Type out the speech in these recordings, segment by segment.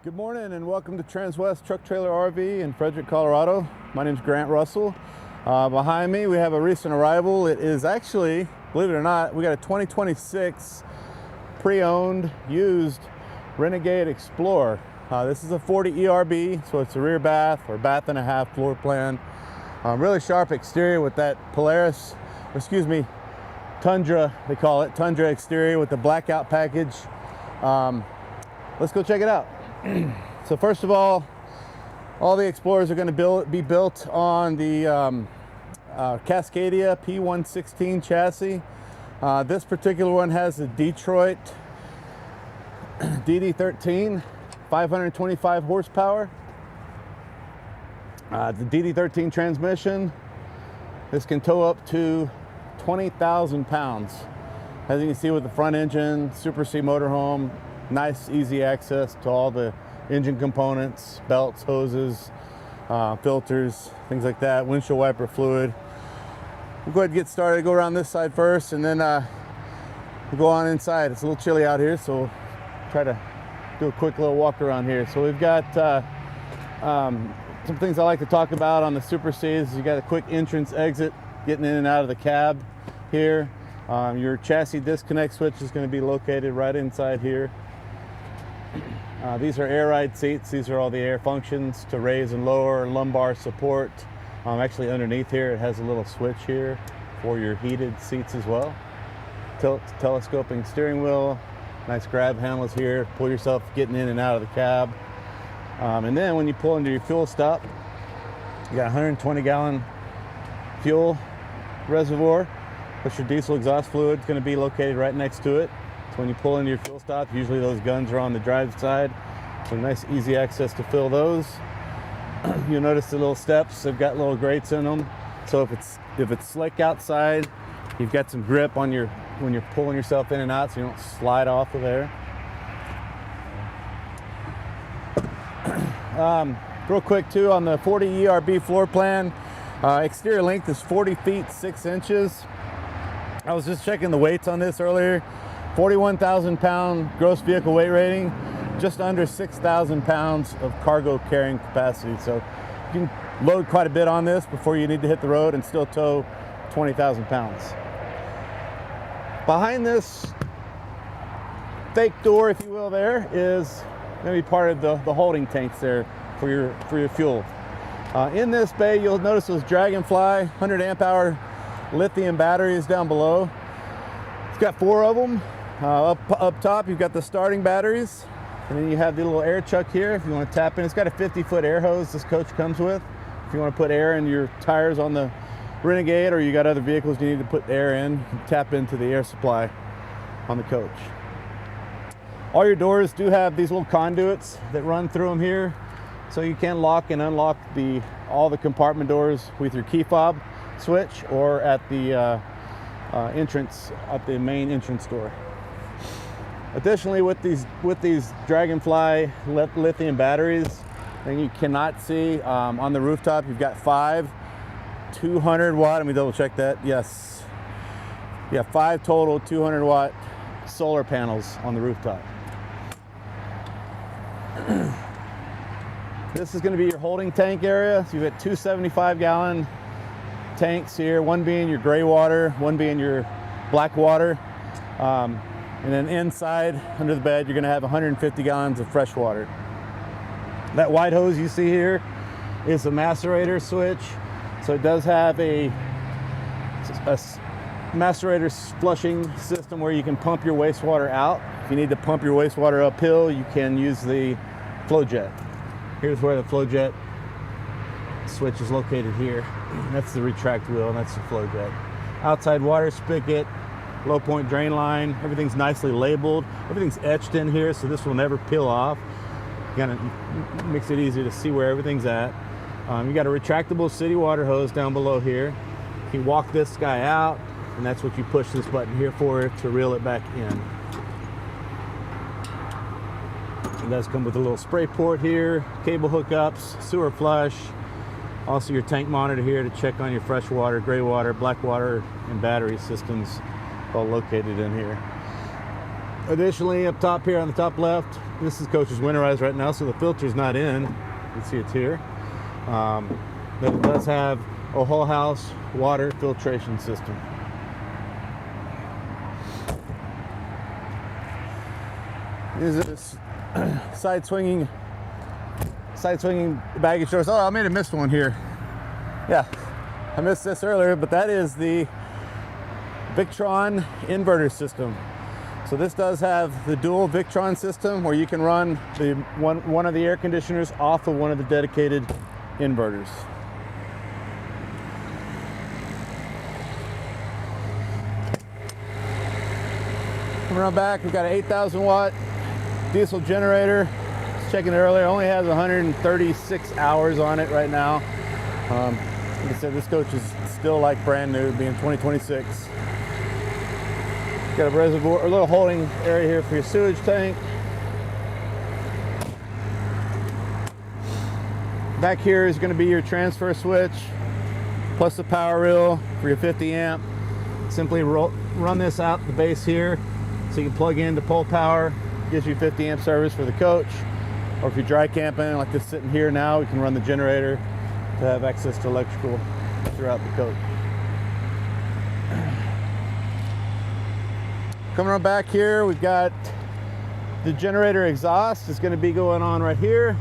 Good morning and welcome to Transwest Truck Trailer RV in Frederick, Colorado. My name is Grant Russell. Behind me we have a recent arrival. It is actually, believe it or not, we got a 2026 pre-owned used Renegade Explorer. This is a 40 ERB, so it's a rear bath or bath and a half floor plan. Really sharp exterior with that Polaris, or excuse me, Tundra, they call it, Tundra exterior with the blackout package. Let's go check it out. So first of all the Explorers are going to be built on the Cascadia P1 16 chassis. This particular one has a Detroit DD13 525 horsepower. The DD13 transmission. This can tow up to 20,000 pounds. As you can see with the front engine, Super C motorhome, nice easy access to all the engine components, belts, hoses, filters, things like that, windshield wiper fluid. We'll go ahead and get started. Go around this side first and then we'll go on inside. It's a little chilly out here, so we'll try to do a quick little walk around here. So we've got some things I like to talk about on the Super Cs. You got a quick entrance exit getting in and out of the cab here. Your chassis disconnect switch is going to be located right inside here. These are air ride seats. These are all the air functions to raise and lower, lumbar support. Actually underneath here it has a little switch here for your heated seats as well. Telescoping steering wheel, nice grab handles here, pull yourself getting in and out of the cab. And then when you pull into your fuel stop, you got 120 gallon fuel reservoir. That's your diesel exhaust fluid. It's going to be located right next to it. So when you pull into your fuel stop, usually those guns are on the drive side. So nice easy access to fill those. You'll notice the little steps, they've got little grates in them. So if it's slick outside, you've got some grip on your when you're pulling yourself in and out so you don't slide off of there. Real quick too, on the 40 ERB floor plan, exterior length is 40 feet 6 inches. I was just checking the weights on this earlier. 41,000 pound gross vehicle weight rating, just under 6,000 pounds of cargo carrying capacity. So you can load quite a bit on this before you need to hit the road and still tow 20,000 pounds. Behind this fake door, if you will, there is going to be part of the holding tanks there for your fuel. In this bay, you'll notice those Dragonfly 100 amp hour lithium batteries down below. It's got 4 of them. Up top, you've got the starting batteries, and then you have the little air chuck here if you want to tap in. It's got a 50-foot air hose this coach comes with. If you want to put air in your tires on the Renegade, or you got other vehicles you need to put air in, you can tap into the air supply on the coach. All your doors do have these little conduits that run through them here, so you can lock and unlock all the compartment doors with your key fob switch or at the entrance at the main entrance door. Additionally, with these Dragonfly lithium batteries, and you cannot see on the rooftop, you've got 5 200 watt. Let me double check that. Yes, yeah, 5 total 200 watt solar panels on the rooftop. This is going to be your holding tank area. So you've got 2 75 gallon tanks here, one being your gray water, one being your black water. And then inside, under the bed, you're going to have 150 gallons of fresh water. That white hose you see here is a macerator switch. So it does have a macerator flushing system where you can pump your wastewater out. If you need to pump your wastewater uphill, you can use the flow jet. Here's where the flow jet switch is located here. That's the retract wheel, and that's the flow jet. Outside water spigot, low point drain line, everything's nicely labeled. Everything's etched in here, so this will never peel off. Kind of makes it easy to see where everything's at. You got a retractable city water hose down below here. You can walk this guy out, and that's what you push this button here for to reel it back in. It does come with a little spray port here, cable hookups, sewer flush. Also your tank monitor here to check on your fresh water, gray water, black water, and battery systems all located in here. Additionally, up top here on the top left, this is coach is winterized right now, so the filter's not in. You can see it's here. But it does have a whole house water filtration system. This is side swinging baggage doors. Oh, I may have missed one here. Yeah, I missed this earlier, but that is the Victron inverter system. So this does have the dual Victron system where you can run the one of the air conditioners off of one of the dedicated inverters. Coming around back, we've got an 8,000 watt diesel generator. Just checking it earlier, only has 136 hours on it right now. Like I said, this coach is still like brand new, being 2026. Got a reservoir, a little holding area here for your sewage tank. Back here is going to be your transfer switch, plus the power reel for your 50 amp. Simply run this out the base here, so you can plug in to pole power. Gives you 50 amp service for the coach. Or if you're dry camping like this sitting here now, we can run the generator to have access to electrical throughout the coach. Coming on back here, we've got the generator exhaust is going to be going on right here.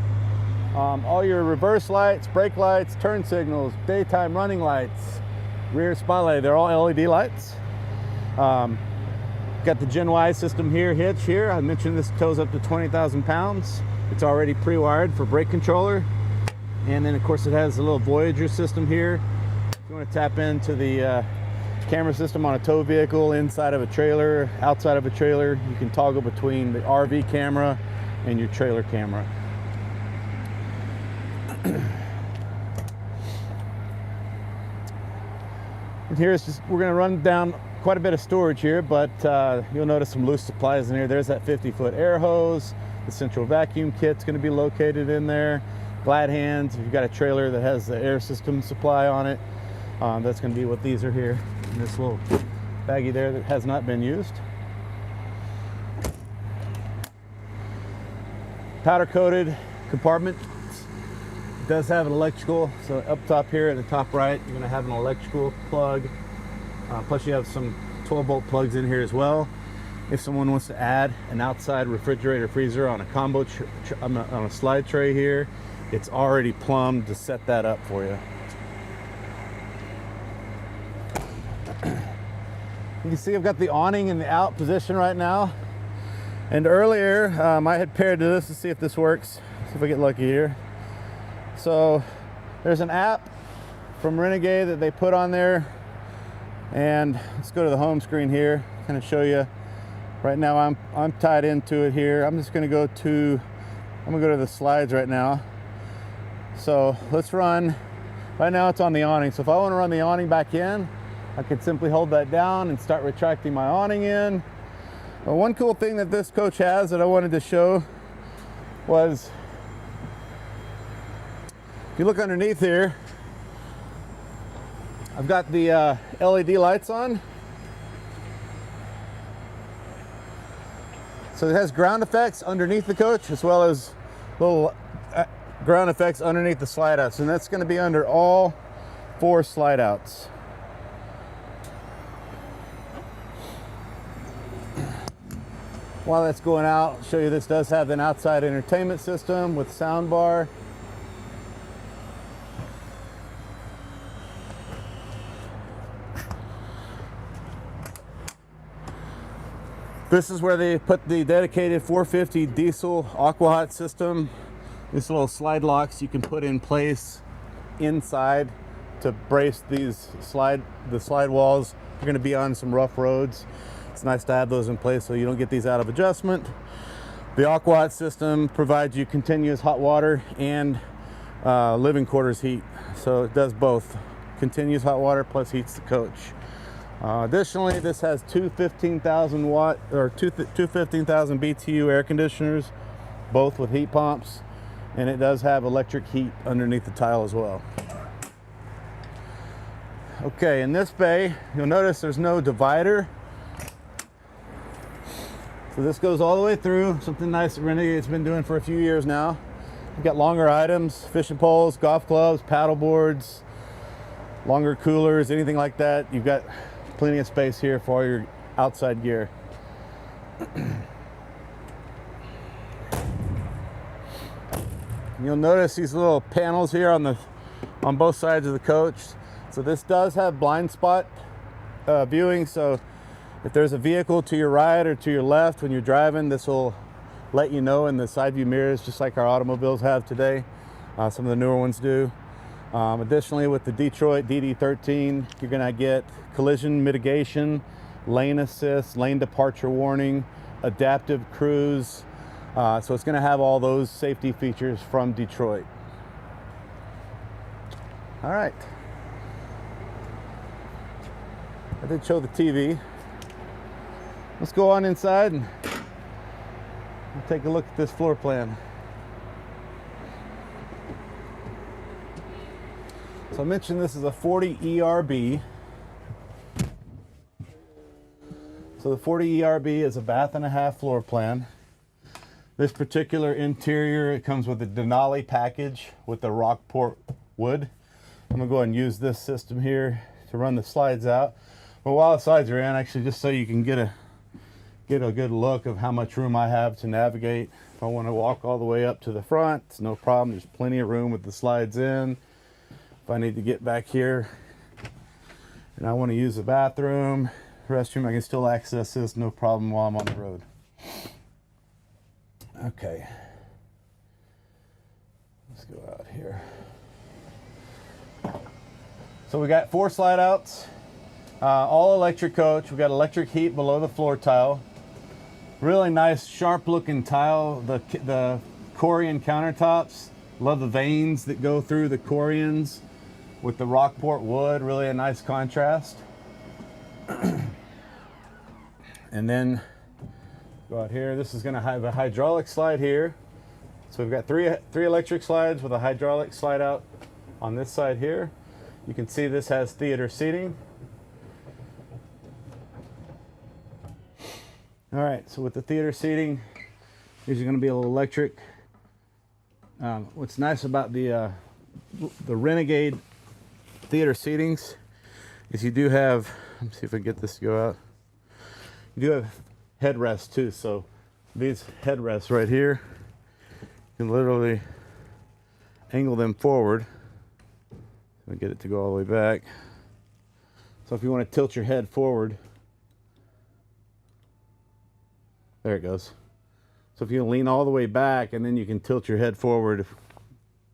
All your reverse lights, brake lights, turn signals, daytime running lights, rear spotlight, they're all LED lights. Got the Gen Y system here, hitch here. I mentioned this tows up to 20,000 pounds. It's already pre-wired for brake controller. And then of course it has a little Voyager system here. If you want to tap into the camera system on a tow vehicle, inside of a trailer, outside of a trailer, you can toggle between the RV camera and your trailer camera. And here's just, we're going to run down quite a bit of storage here, but you'll notice some loose supplies in here. There's that 50-foot air hose. The central vacuum kit's going to be located in there. Glad hands, if you've got a trailer that has the air system supply on it, that's going to be what these are here. And this little baggie there that has not been used. Powder coated compartment. It does have an electrical, so up top here at the top right, you're going to have an electrical plug. Plus you have some 12-volt plugs in here as well. If someone wants to add an outside refrigerator freezer on a combo on a slide tray here, it's already plumbed to set that up for you. You can see I've got the awning in the out position right now. And earlier I had paired to this to see if this works. See if I get lucky here. So there's an app from Renegade that they put on there. And let's go to the home screen here, kind of show you. Right now I'm tied into it here. I'm just gonna go to the slides right now. So let's run, right now it's on the awning. So if I want to run the awning back in, I could simply hold that down and start retracting my awning in. But one cool thing that this coach has that I wanted to show was, if you look underneath here, I've got the LED lights on. So it has ground effects underneath the coach, as well as little ground effects underneath the slide outs. And that's going to be under all 4 slide outs. While that's going out, I'll show you this does have an outside entertainment system with sound bar. This is where they put the dedicated 450 diesel aqua hot system. These little slide locks you can put in place inside to brace these slide walls. You're going to be on some rough roads. It's nice to have those in place so you don't get these out of adjustment. The aqua hot system provides you continuous hot water and living quarters heat. So it does both. Continuous hot water plus heats the coach. Additionally, this has two 15,000 watt or two 15,000 BTU air conditioners, both with heat pumps, and it does have electric heat underneath the tile as well. Okay, in this bay, you'll notice there's no divider. So this goes all the way through, something nice that Renegade's been doing for a few years now. You've got longer items, fishing poles, golf clubs, paddle boards, longer coolers, anything like that. You've got plenty of space here for all your outside gear. You'll notice these little panels here on both sides of the coach. So this does have blind spot viewing, so if there's a vehicle to your right or to your left when you're driving, this will let you know in the side view mirrors, just like our automobiles have today. Some of the newer ones do. Additionally, with the Detroit DD13, you're gonna get collision mitigation, lane assist, lane departure warning, adaptive cruise. So it's gonna have all those safety features from Detroit. All right. I did show the TV. Let's go on inside and we'll take a look at this floor plan. So I mentioned this is a 40 ERB. So the 40 ERB is a bath and a half floor plan. This particular interior, it comes with a Denali package with the Rockport wood. I'm gonna go ahead and use this system here to run the slides out. But while the slides are in, actually just so you can get a good look of how much room I have to navigate. If I want to walk all the way up to the front, it's no problem. There's plenty of room with the slides in. If I need to get back here and I want to use the bathroom, restroom, I can still access this, no problem while I'm on the road. Okay. Let's go out here. So we got 4 slide outs. All electric coach. We got electric heat below the floor tile. Really nice, sharp looking tile. The Corian countertops. Love the veins that go through the Corians with the Rockport wood. Really a nice contrast. And then go out here. This is going to have a hydraulic slide here. So we've got three electric slides with a hydraulic slide out on this side here. You can see this has theater seating. All right, so with the theater seating, these are going to be a little electric. What's nice about the Renegade theater seatings is you do have, let me see if I can get this to go out. You do have headrests too, so these headrests right here, you can literally angle them forward. I'll get it to go all the way back. So if you want to tilt your head forward, there it goes. So if you lean all the way back and then you can tilt your head forward, it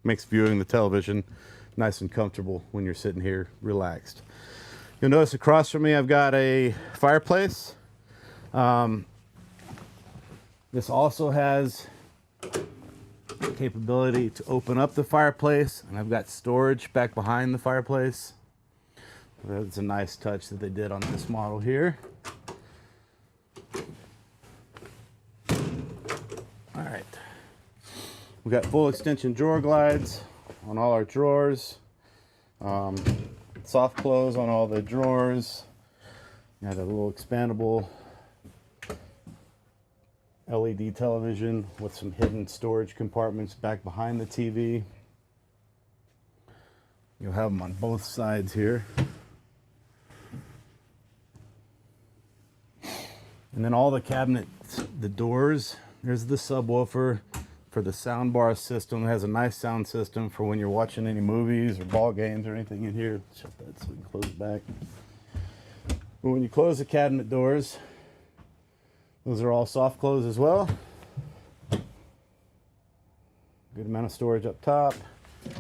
makes viewing the television nice and comfortable when you're sitting here relaxed. You'll notice across from me I've got a fireplace. This also has the capability to open up the fireplace, and I've got storage back behind the fireplace. That's a nice touch that they did on this model here. All right, we've got full extension drawer glides on all our drawers, soft close on all the drawers. Got a little expandable LED television with some hidden storage compartments back behind the TV. You'll have them on both sides here. And then all the cabinets, the doors, there's the subwoofer for the soundbar system. It has a nice sound system for when you're watching any movies or ball games or anything in here. Shut that so we can close it back. But when you close the cabinet doors, those are all soft close as well. Good amount of storage up top.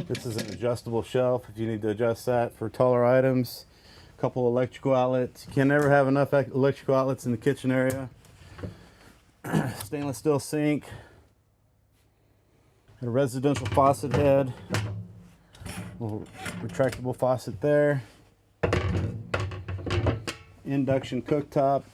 This is an adjustable shelf if you need to adjust that for taller items. A couple electrical outlets. You can never have enough electrical outlets in the kitchen area. Stainless steel sink. A residential faucet head. Little retractable faucet there. Induction cooktop.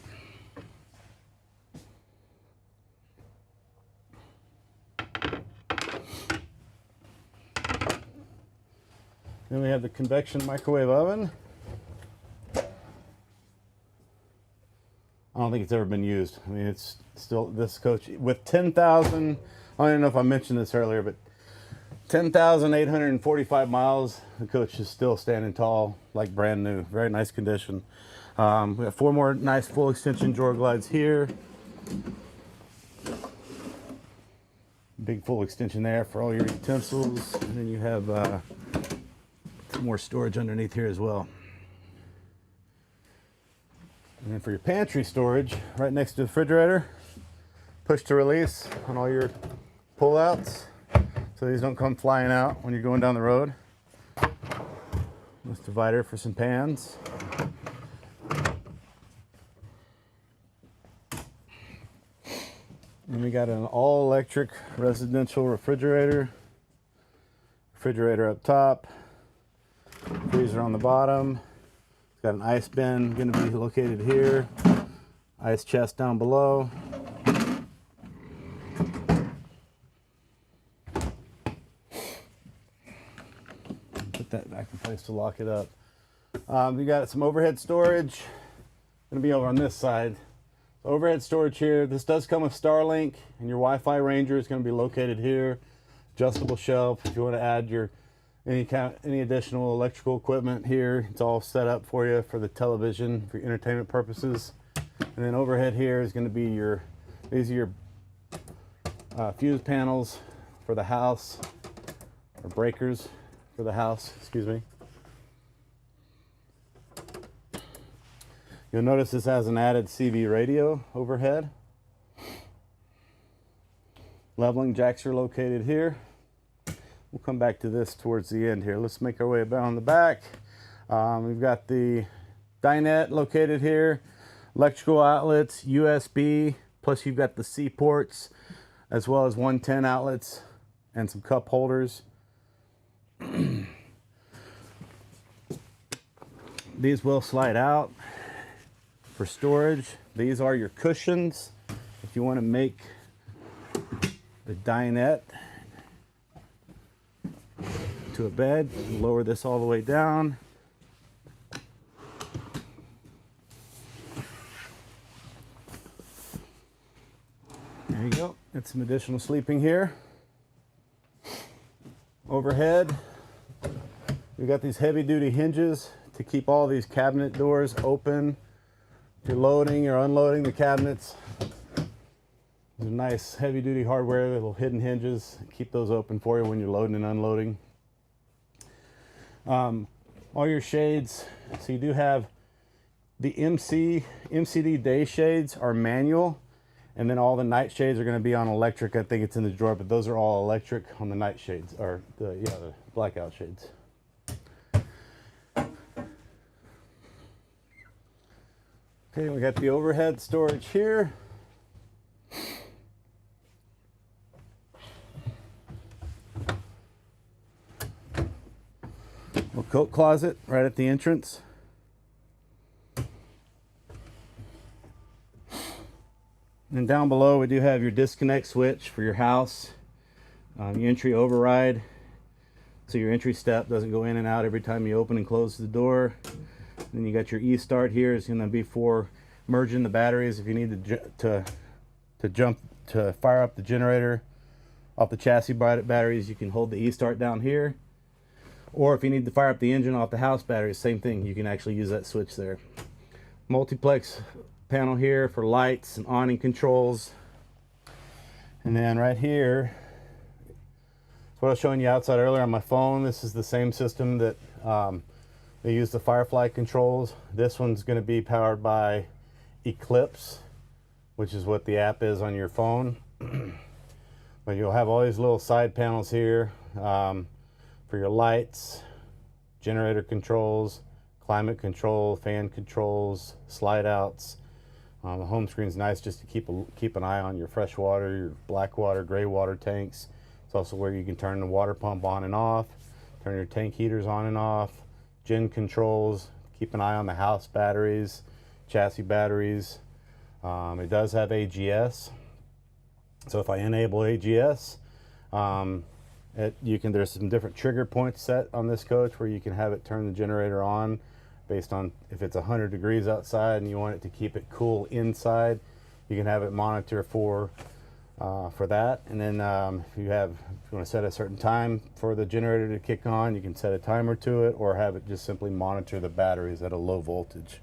Then we have the convection microwave oven. don't think it's ever been used. I mean, it's still, this coach with 10,000, I don't know if I mentioned this earlier, but 10,845 miles, the coach is still standing tall, like brand new. Very nice condition. We have 4 more nice full extension drawer glides here. Big full extension there for all your utensils. And then you have some more storage underneath here as well. And then for your pantry storage, right next to the refrigerator, push to release on all your pull-outs, so these don't come flying out when you're going down the road. This divider for some pans. And we got an all-electric residential refrigerator. Refrigerator up top, freezer on the bottom. It's got an ice bin going to be located here. Ice chest down below. Put that back in place to lock it up. We got some overhead storage. Going to be over on this side. Overhead storage here. This does come with Starlink, and your Wi-Fi Ranger is going to be located here. Adjustable shelf if you want to add your any additional electrical equipment here. It's all set up for you for the television for entertainment purposes. And then overhead here is going to be your, these are your fuse panels for the house, or breakers for the house, excuse me. You'll notice this has an added CV radio overhead. Leveling jacks are located here. We'll come back to this towards the end here. Let's make our way around the back. We've got the dinette located here, electrical outlets, USB, plus you've got the C ports, as well as 110 outlets and some cup holders. These will slide out for storage. These are your cushions. If you want to make the dinette to a bed, lower this all the way down. There you go. That's some additional sleeping here. Overhead, we've got these heavy duty hinges to keep all these cabinet doors open. If you're loading or unloading the cabinets, there's nice heavy duty hardware, little hidden hinges, keep those open for you when you're loading and unloading. All your shades, so you do have the MCD day shades are manual, and then all the night shades are going to be on electric. I think it's in the drawer, but those are all electric on the night shades, or the blackout shades. Okay, we got the overhead storage here. Little coat closet right at the entrance. And down below we do have your disconnect switch for your house, your entry override, so your entry step doesn't go in and out every time you open and close the door. Then you got your e-start here. It's going to be for merging the batteries if you need to fire up the generator off the chassis batteries. You can hold the e-start down here, or if you need to fire up the engine off the house batteries, same thing, you can actually use that switch there. Multiplex panel here for lights and awning controls. And then right here, that's what I was showing you outside earlier on my phone. This is the same system that they use the Firefly controls. This one's going to be powered by Eclipse, which is what the app is on your phone. But you'll have all these little side panels here for your lights, generator controls, climate control, fan controls, slide outs. The home screen's nice just to keep an eye on your fresh water, your black water, gray water tanks. It's also where you can turn the water pump on and off, turn your tank heaters on and off, gen controls, keep an eye on the house batteries, chassis batteries. It does have AGS, so if I enable AGS, there's some different trigger points set on this coach where you can have it turn the generator on based on if it's 100 degrees outside and you want it to keep it cool inside, you can have it monitor for that. And then if you want to set a certain time for the generator to kick on, you can set a timer to it, or have it just simply monitor the batteries at a low voltage.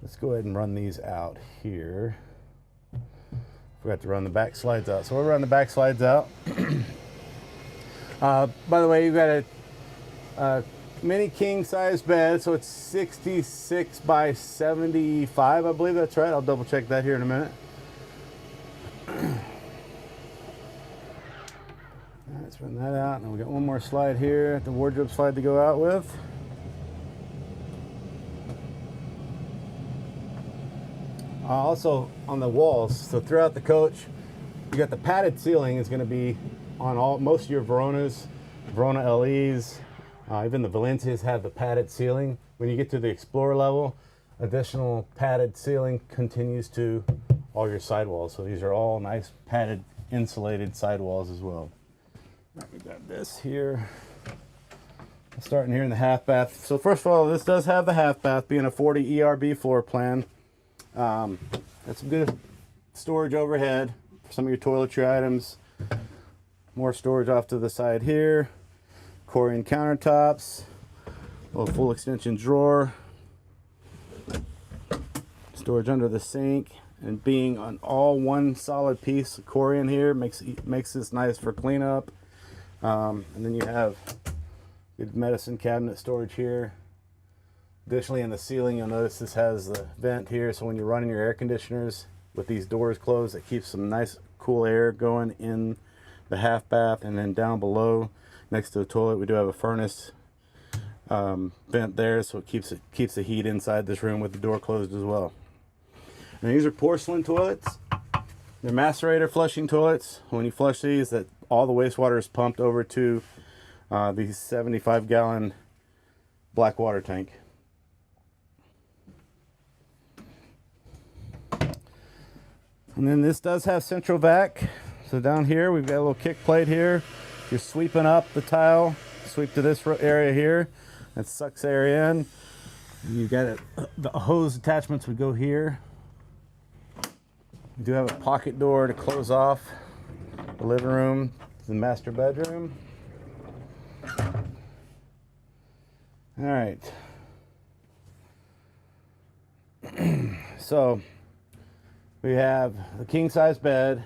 Let's go ahead and run these out here. Forgot to run the back slides out, so we'll run the back slides out. By the way, you've got a mini king size bed, so it's 66 by 75, I believe that's right. I'll double check that here in a minute. Let's run that out, and we got one more slide here, the wardrobe slide to go out with. Also on the walls, so throughout the coach, you got the padded ceiling is going to be on most of your Veronas, Verona LEs, even the Valencias have the padded ceiling. When you get to the Explorer level, additional padded ceiling continues to all your sidewalls. So these are all nice padded insulated sidewalls as well. All right, we got this here. Starting here in the half bath. So first of all, this does have the half bath, being a 40 ERB floor plan. That's some good storage overhead for some of your toiletry items. More storage off to the side here. Corian countertops. A little full extension drawer. Storage under the sink. And being on all one solid piece of Corian here makes this nice for cleanup. And then you have good medicine cabinet storage here. Additionally, in the ceiling, you'll notice this has the vent here, so when you're running your air conditioners with these doors closed, it keeps some nice cool air going in the half bath. And then down below, next to the toilet, we do have a furnace vent there, so it keeps the heat inside this room with the door closed as well. And these are porcelain toilets. They're macerator flushing toilets. When you flush these, that all the wastewater is pumped over to these 75-gallon black water tank. And then this does have central vac. So down here, we've got a little kick plate here. You're sweeping up the tile, sweep to this area here. That sucks air in. And you've got the hose attachments would go here. We do have a pocket door to close off the living room to the master bedroom. All right. So we have a king size bed.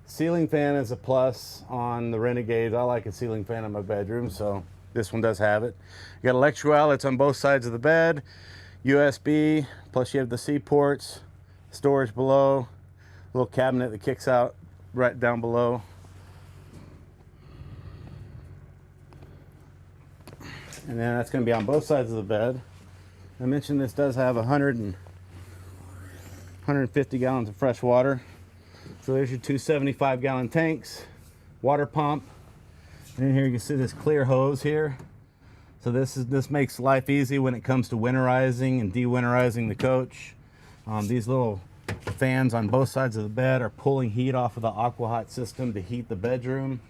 Ceiling fan is a plus on the Renegades. I like a ceiling fan in my bedroom, so this one does have it. You got electrical outlets on both sides of the bed, USB, plus you have the C ports, storage below, a little cabinet that kicks out right down below. And then that's going to be on both sides of the bed. I mentioned this does have 150 gallons of fresh water. So there's your two 75-gallon tanks, water pump. And in here you can see this clear hose here. So this makes life easy when it comes to winterizing and de-winterizing the coach. These little fans on both sides of the bed are pulling heat off of the AquaHot system to heat the bedroom.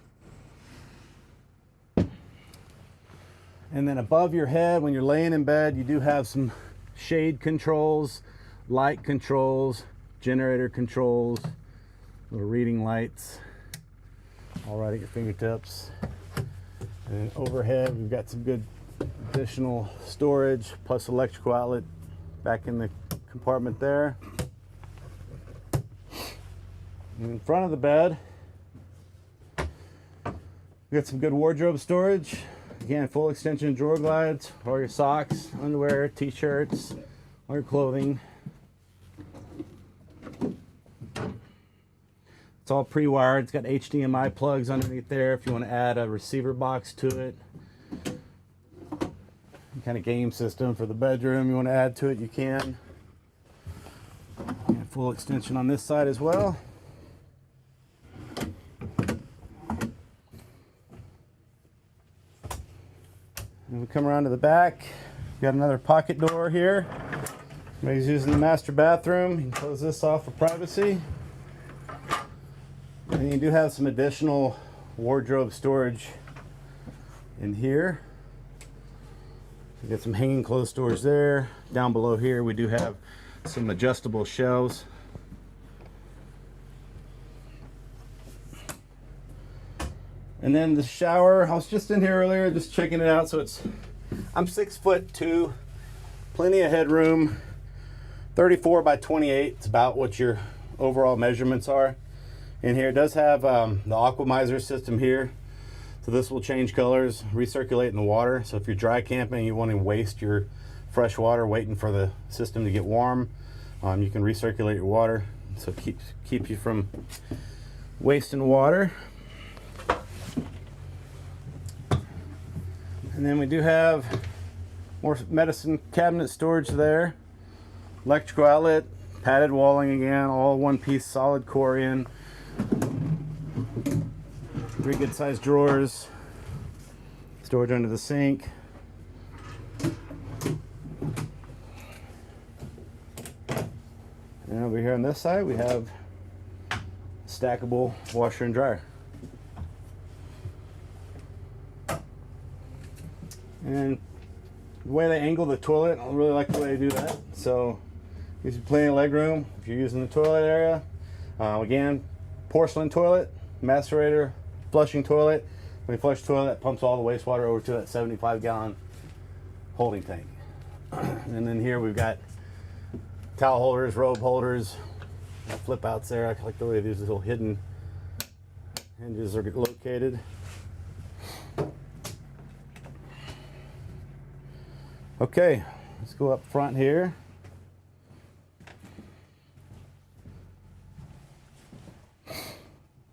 And then above your head, when you're laying in bed, you do have some shade controls, light controls, generator controls, little reading lights, all right at your fingertips. And then overhead, we've got some good additional storage, plus electrical outlet back in the compartment there. And in front of the bed, we got some good wardrobe storage. Again, full extension drawer glides, all your socks, underwear, t-shirts, all your clothing. It's all pre-wired. It's got HDMI plugs underneath there if you want to add a receiver box to it. Kind of game system for the bedroom you want to add to it, you can. And full extension on this side as well. And we come around to the back. Got another pocket door here. Somebody's using the master bathroom. You can close this off for privacy. And you do have some additional wardrobe storage in here. We got some hanging clothes storage there. Down below here we do have some adjustable shelves. And then the shower, I was just in here earlier just checking it out. So I'm 6'2", plenty of headroom, 34 by 28. It's about what your overall measurements are. In here it does have the aquamizer system here. So this will change colors, recirculate in the water. So if you're dry camping, you want to waste your fresh water waiting for the system to get warm, you can recirculate your water. So keep you from wasting water. And then we do have more medicine cabinet storage there. Electrical outlet, padded walling again, all one piece solid core in. 3 good sized drawers, storage under the sink. And over here on this side we have stackable washer and dryer. And the way they angle the toilet, I really like the way they do that. So gives you plenty of leg room if you're using the toilet area. Again, porcelain toilet, macerator, flushing toilet. When you flush the toilet, it pumps all the wastewater over to that 75-gallon holding tank. And then here we've got towel holders, robe holders, flip outs there. I like the way these little hidden hinges are located. Okay, let's go up front here.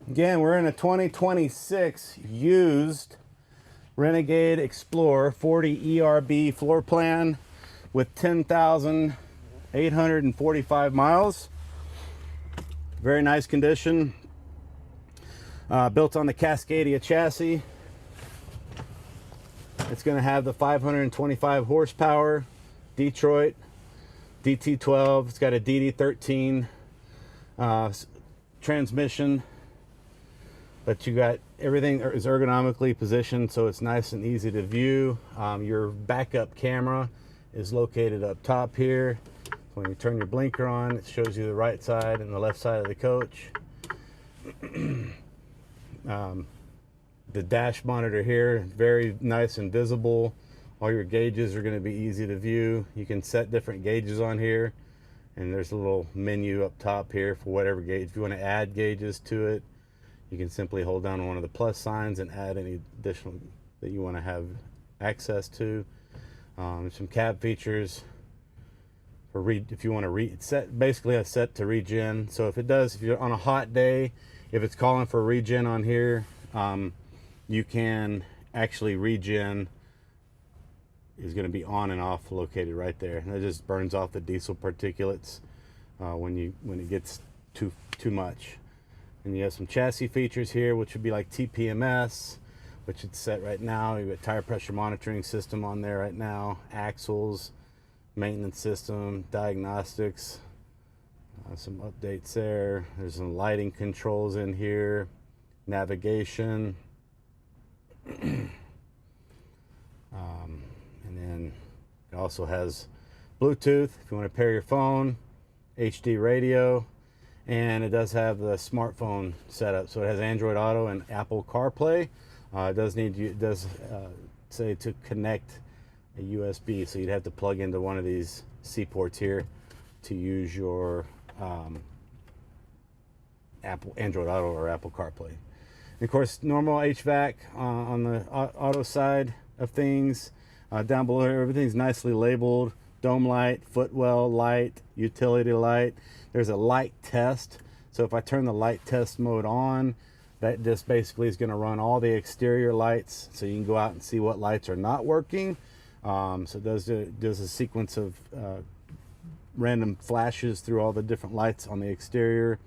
Again, we're in a 2026 used Renegade Explorer 40 ERB floor plan with 10,845 miles. Very nice condition. Built on the Cascadia chassis. It's going to have the 525 horsepower Detroit DT12. It's got a DD13 transmission. But you got everything is ergonomically positioned, so it's nice and easy to view. Your backup camera is located up top here. When you turn your blinker on, it shows you the right side and the left side of the coach. The dash monitor here, very nice and visible. All your gauges are going to be easy to view. You can set different gauges on here, and there's a little menu up top here for whatever gauge. If you want to add gauges to it, you can simply hold down one of the plus signs and add any additional that you want to have access to. Some cab features for if you want to set, basically a set to regen. So if you're on a hot day, if it's calling for regen on here, you can actually regen is going to be on and off located right there. And it just burns off the diesel particulates when it gets too much. And you have some chassis features here, which would be like TPMS, which it's set right now. You've got tire pressure monitoring system on there right now, axles, maintenance system, diagnostics, some updates there. There's some lighting controls in here, navigation, and then it also has Bluetooth if you want to pair your phone, HD radio. And it does have the smartphone setup, so it has Android Auto and Apple CarPlay. It does say to connect a USB, so you'd have to plug into one of these C ports here to use your Android Auto or Apple CarPlay. And of course, normal HVAC on the auto side of things. Down below here, everything's nicely labeled. Dome light, footwell light, utility light. There's a light test. So if I turn the light test mode on, that just basically is going to run all the exterior lights, so you can go out and see what lights are not working. So it does a sequence of random flashes through all the different lights on the exterior.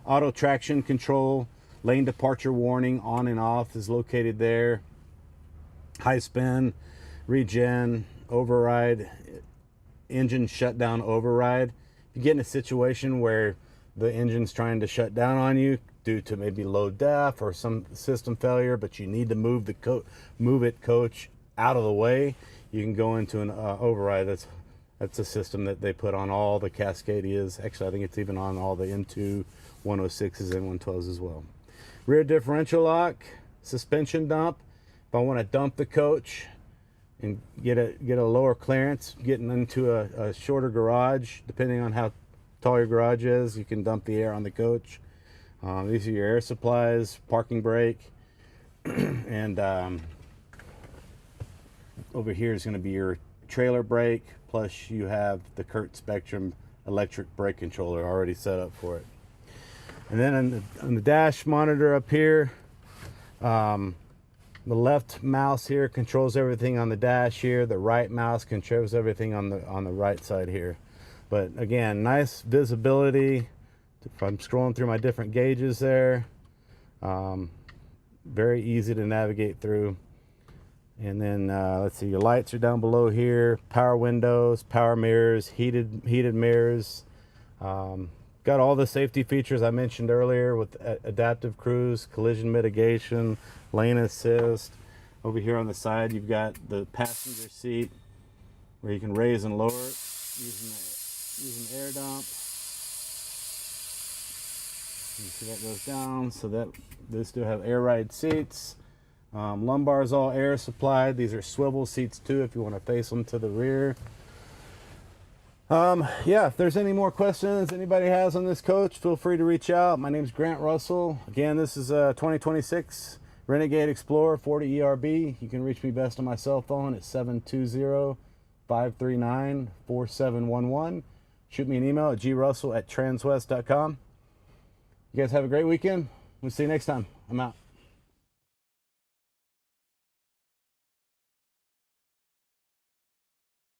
Auto traction control, lane departure warning on and off is located there. High spin, regen, override, engine shutdown override. If you get in a situation where the engine's trying to shut down on you due to maybe low def or some system failure, but you need to move it coach out of the way, you can go into an override. That's a system that they put on all the Cascadias. Actually, I think it's even on all the M2 106s and 112s as well. Rear differential lock, suspension dump. If I want to dump the coach and get a lower clearance, getting into a shorter garage, depending on how tall your garage is, you can dump the air on the coach. These are your air supplies, parking brake, and over here is going to be your trailer brake, plus you have the Kurt Spectrum electric brake controller already set up for it. And then on the dash monitor up here, the left mouse here controls everything on the dash here. The right mouse controls everything on the right side here. But again, nice visibility. If I'm scrolling through my different gauges there, very easy to navigate through. And then let's see, your lights are down below here. Power windows, power mirrors, heated mirrors. Got all the safety features I mentioned earlier with adaptive cruise, collision mitigation, lane assist. Over here on the side, you've got the passenger seat where you can raise and lower it using air dump. You see that goes down, so that these do have air ride seats. Lumbar is all air supplied. These are swivel seats too if you want to face them to the rear. Yeah, if there's any more questions anybody has on this coach, feel free to reach out. My name's Grant Russell. Again, this is a 2026 Renegade Explorer 40 ERB. You can reach me best on my cell phone at 720-539-4711. Shoot me an email at grussell@transwest.com. You guys have a great weekend. We'll see you next time. I'm out.